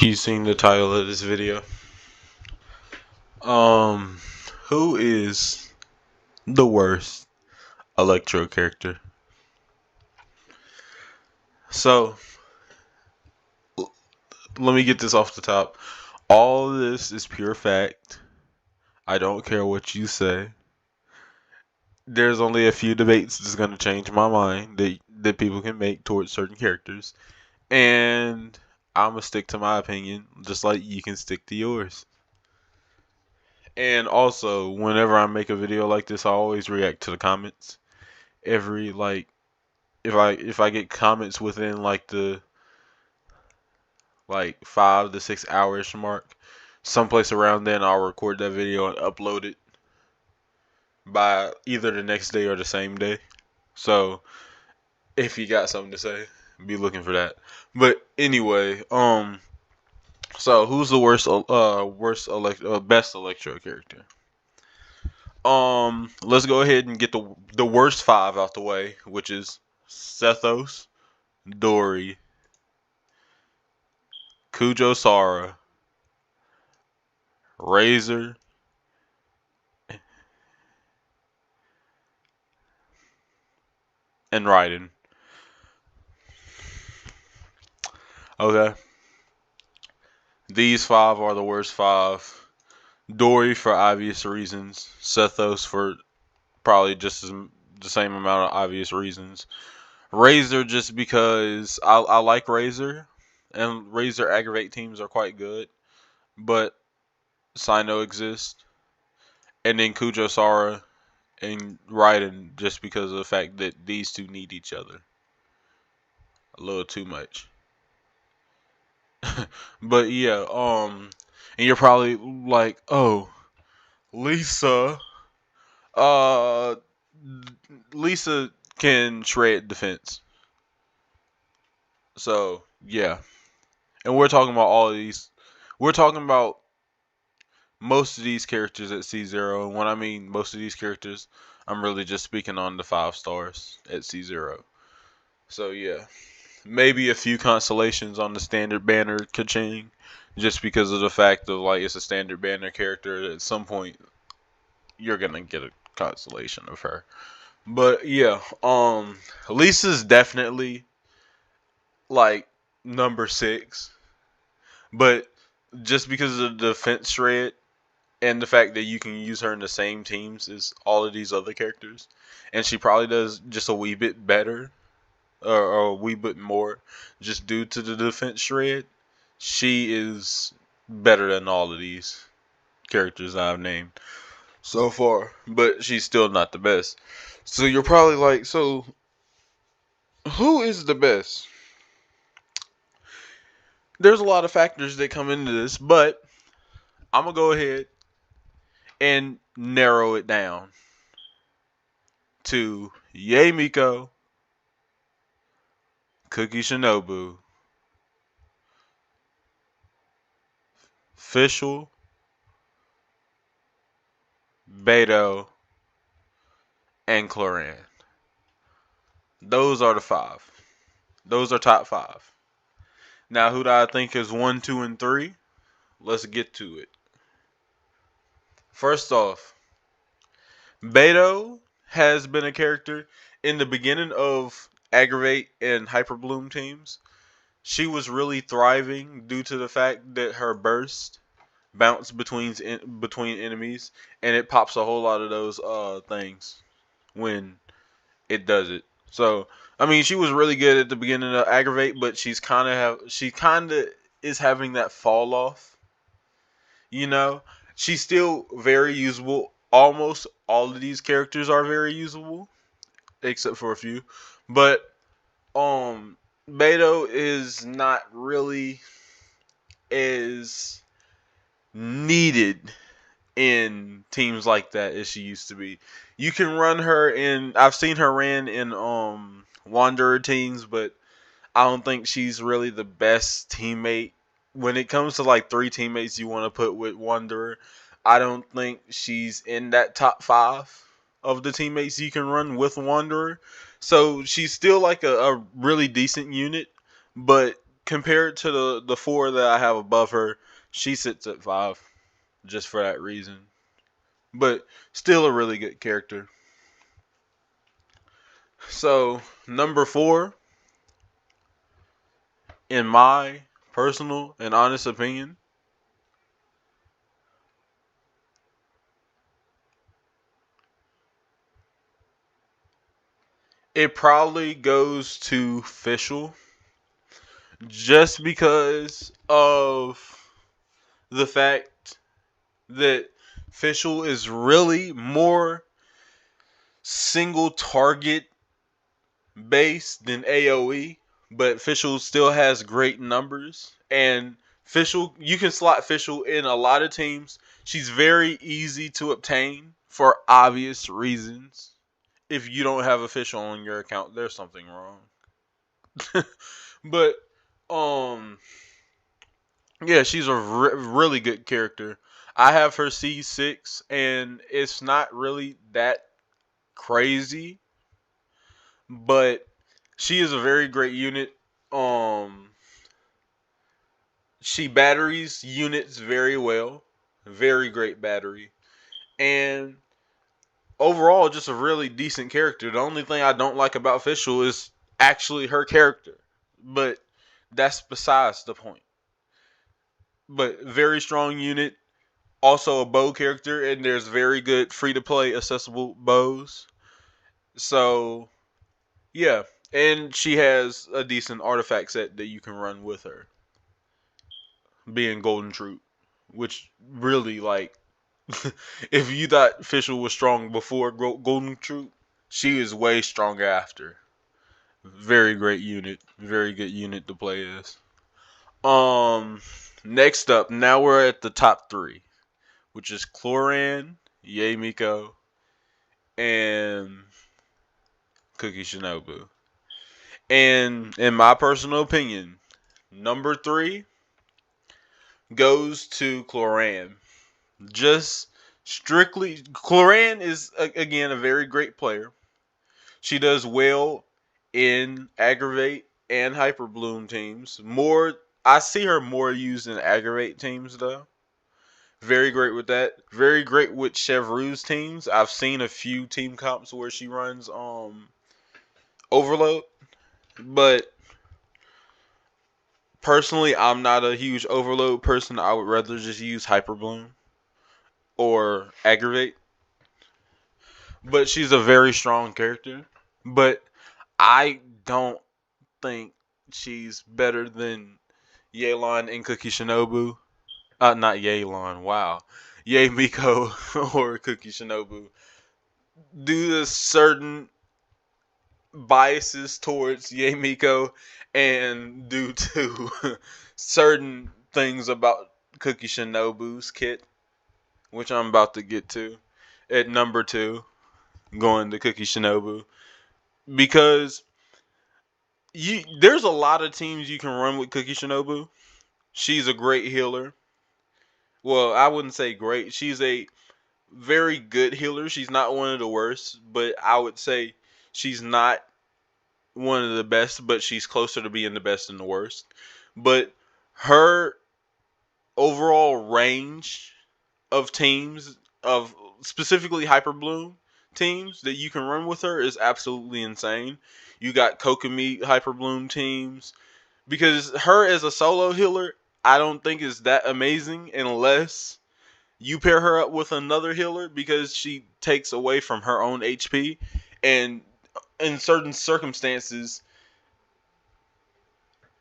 You seen the title of this video? Um, who is the worst Electro character? So, let me get this off the top. All of this is pure fact. I don't care what you say. There's only a few debates that's going to change my mind that people can make towards certain characters. And I'm going to stick to my opinion, just like you can stick to yours. And also, whenever I make a video like this, I always react to the comments. Every if I get comments within the 5 to 6 hours mark, someplace around then I'll record that video and upload it by either the next day or the same day. So if you got something to say, be looking for that. But anyway, so who's the best Electro character? Let's go ahead and get the worst five out the way, which is Sethos, Dory, Kujo Sara, Razor, and Raiden. Okay. These five are the worst five. Dory for obvious reasons. Sethos for probably just the same amount of obvious reasons. Razor just because I like Razor. And Razor aggravate teams are quite good. But Sino exists. And then Kujo Sara and Raiden just because of the fact that these two need each other. A little too much. But yeah, and you're probably like, oh, Lisa, uh, Lisa can shred defense. So yeah, and we're talking about all of these. We're talking about most of these characters at C0, and when I mean most of these characters, I'm really just speaking on the 5 stars at C0. So yeah, maybe a few constellations on the standard banner Kaching, just because of the fact of it's a standard banner character. At some point, you're gonna get a constellation of her. But yeah, Lisa's definitely like number 6, but just because of the defense shred and the fact that you can use her in the same teams as all of these other characters, and she probably does just a wee bit better or a wee bit more just due to the defense shred. She is better than all of these characters I've named so far, but she's still not the best. So you're probably like, so who is the best? There's a lot of factors that come into this, but I'm gonna go ahead and narrow it down to Yae Miko, Cookie Shinobu, Fischl, Beto, and Cloran. Those are the 5. Those are top 5. Now, who do I think is 1, 2, and 3? Let's get to it. First off, Beto has been a character in the beginning of Aggravate and Hyperbloom teams. She was really thriving due to the fact that her burst bounce between enemies, and it pops a whole lot of those things when it does it. So I mean, she was really good at the beginning of Aggravate, but she kind of is having that fall off. You know, she's still very usable. Almost all of these characters are very usable, except for a few. But Beto is not really as needed in teams like that as she used to be. You can run her in. I've seen her ran in Wanderer teams, but I don't think she's really the best teammate. When it comes to 3 teammates you want to put with Wanderer, I don't think she's in that top 5 of the teammates you can run with Wanderer. So she's still a really decent unit, but compared to the four that I have above her, she sits at 5 just for that reason. But still a really good character. So, number 4, in my personal and honest opinion, it probably goes to Fischl just because of the fact that Fischl is really more single target based than AoE, but Fischl still has great numbers. And Fischl, you can slot Fischl in a lot of teams. She's very easy to obtain for obvious reasons. If you don't have a Fischl on your account, there's something wrong. But yeah, she's a really good character. I have her C6, and it's not really that crazy, but she is a very great unit. Um, she batteries units very well, very great battery, and overall, just a really decent character. The only thing I don't like about Fischl is actually her character, but that's besides the point. But very strong unit, also a bow character, and there's very good free to play accessible bows. So yeah, and she has a decent artifact set that you can run with her, being Golden Troop, which really like if you thought Fischl was strong before Golden Troop, she is way stronger after. Very great unit, very good unit to play as. Next up, now we're at the top 3, which is Cloran, Yae Miko, and Cookie Shinobu. And in my personal opinion, number 3 goes to Cloran. Just strictly, Cloran is again a very great player. She does well in Aggravate and Hyper Bloom teams. I see her more used in Aggravate teams though. Very great with that. Very great with Chevreuse teams. I've seen a few team comps where she runs Overload, but personally, I'm not a huge Overload person. I would rather just use Hyper Bloom or Aggravate. But she's a very strong character. But I don't think she's better than Yelan and Cookie Shinobu. Not Yelan, wow. Yae Miko or Cookie Shinobu. Due to certain biases towards Yae Miko and due to certain things about Cookie Shinobu's kit, which I'm about to get to, at number 2, going to Cookie Shinobu. Because there's a lot of teams you can run with Cookie Shinobu. She's a great healer. Well, I wouldn't say great. She's a very good healer. She's not one of the worst, but I would say she's not one of the best, but she's closer to being the best and the worst. But her overall range of teams, of specifically Hyper Bloom teams that you can run with her, is absolutely insane. You got Kokomi Hyper Bloom teams. Because her as a solo healer, I don't think is that amazing unless you pair her up with another healer, because she takes away from her own HP. And in certain circumstances,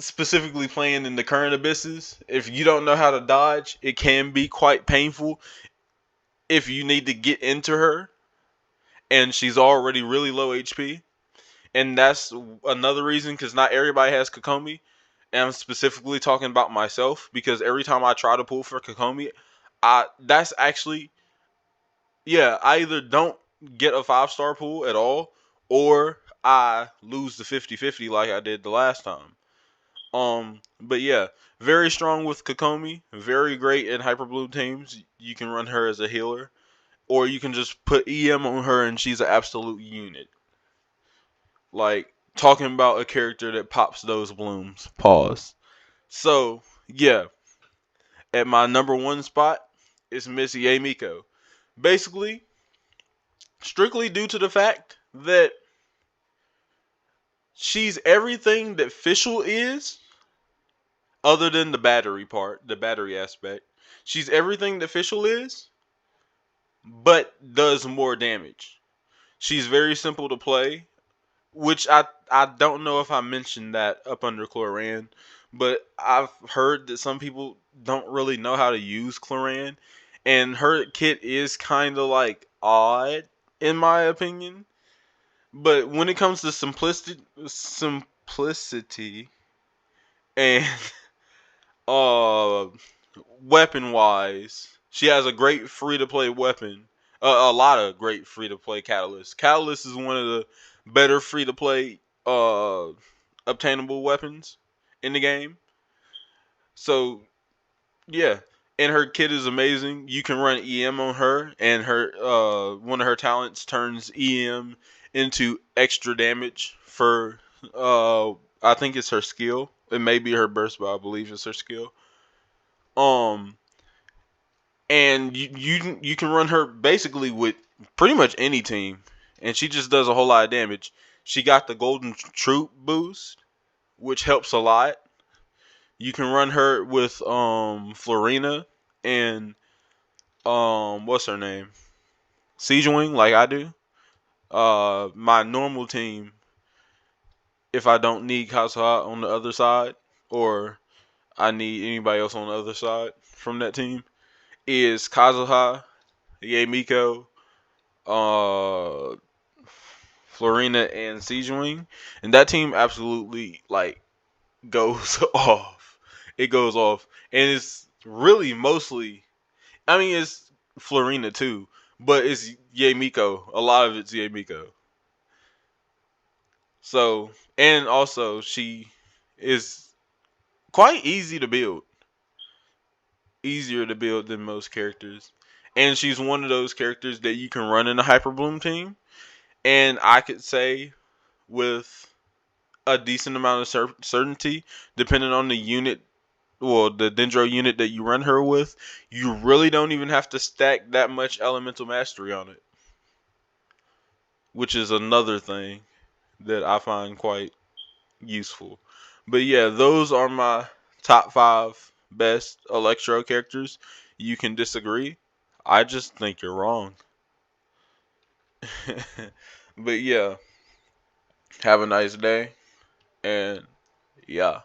specifically playing in the current abysses, if you don't know how to dodge, it can be quite painful if you need to get into her and she's already really low HP. And that's another reason, because not everybody has Kokomi. And I'm specifically talking about myself, because every time I try to pull for Kokomi, that's actually, yeah, I either don't get a 5-star pull at all, or I lose the 50-50 like I did the last time. But yeah, very strong with Kokomi, very great in Hyper Blue teams. You can run her as a healer, or you can just put EM on her and she's an absolute unit. Like, talking about a character that pops those blooms. Pause. So yeah, at my number one spot is Miss Miko. Basically, strictly due to the fact that she's everything that Fischl is, other than the battery part, the battery aspect. She's everything that Fischl is, but does more damage. She's very simple to play, which I don't know if I mentioned that up under Cloran, but I've heard that some people don't really know how to use Cloran, and her kit is kind of like odd in my opinion. But when it comes to simplicity and uh weapon wise, she has a great free to play weapon. A lot of great free to play Catalyst. Catalyst is one of the better free to play obtainable weapons in the game. So yeah, and her kit is amazing. You can run EM on her, and her one of her talents turns EM into extra damage for I think it's her skill. It may be her burst, but I believe it's her skill. Um, and you can run her basically with pretty much any team, and she just does a whole lot of damage. She got the golden troop boost, which helps a lot. You can run her with Florina and what's her name? Siege Wing, like I do. My normal team, if I don't need Kazuha on the other side, or I need anybody else on the other side from that team, is Kazuha, Miko, uh, Florina, and Siege Wing, and that team absolutely like goes off. It goes off, and it's really mostly. I mean, it's Florina too, but it's Miko. A lot of it's Miko. So, and also she is quite easy to build, easier to build than most characters, and she's one of those characters that you can run in a Hyper Bloom team, and I could say with a decent amount of certainty, depending on the unit, well, the Dendro unit that you run her with, you really don't even have to stack that much elemental mastery on it, which is another thing that I find quite useful. But yeah, those are my top five best Electro characters. You can disagree. I just think you're wrong. But yeah, have a nice day, and yeah.